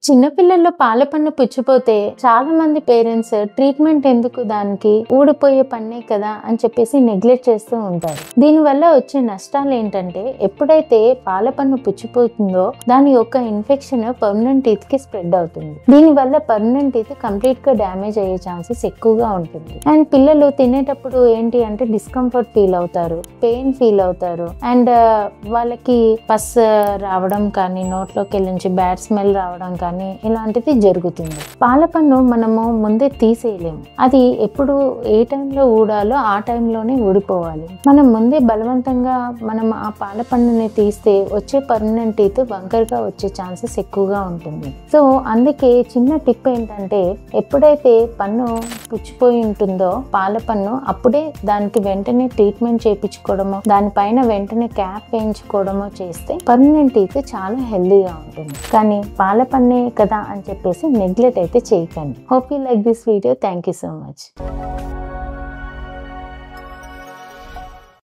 చిన్న పిల్లల్లో పాల పన్ను పుచ్చిపోతే చాలా మంది పేరెంట్స్ ట్రీట్మెంట్ ఎందుకు, దానికి ఊడిపోయే పన్నే కదా అని చెప్పేసి నెగ్లెక్ట్ చేస్తూ ఉంటారు. దీనివల్ల వచ్చే నష్టాలు ఏంటంటే, ఎప్పుడైతే పాల పన్ను పుచ్చిపోతుందో దాని యొక్క ఇన్ఫెక్షన్ పర్మనెంట్ టీత్ కి స్ప్రెడ్ అవుతుంది. దీనివల్ల పర్మనెంట్ టీత్ కంప్లీట్ గా డ్యామేజ్ అయ్యే ఛాన్సెస్ ఎక్కువగా ఉంటుంది. అండ్ పిల్లలు తినేటప్పుడు ఏంటి అంటే డిస్కంఫర్ట్ ఫీల్ అవుతారు, పెయిన్ ఫీల్ అవుతారు, అండ్ వాళ్ళకి పస్ రావడం కానీ, నోట్లోకి వెళ్ళి బ్యాడ్ స్మెల్ రావడం కానీ ఇలాంటిది జరుగుతుంది. పాల పన్ను మనము ముందే తీసేయలేము. అది ఎప్పుడు ఏ టైంలో ఊడాలో ఆ టైంలోనే ఊడిపోవాలి. మనం ముందే బలవంతంగా మనం ఆ పాల పన్నుని తీస్తే వచ్చే పర్మనెంట్ టీత్ వంకరగా వచ్చే ఛాన్సెస్ ఎక్కువగా ఉంటుంది. సో అందుకే చిన్న టిప్ ఏంటంటే, ఎప్పుడైతే పన్ను పుచ్చిపోయి ఉంటుందో పాల పన్ను, అప్పుడే దానికి వెంటనే ట్రీట్మెంట్ చేయించుకోవడమో, దానిపైన వెంటనే క్యాప్ వేయించుకోవడమో చేస్తే పర్మనెంట్ టీత్ చాలా హెల్దీగా ఉంటుంది. కానీ పాల పన్నే కదా అని చెప్పేసి నెగ్లెక్ట్ అయితే చేయకండి. Hope you like this video. Thank you so much.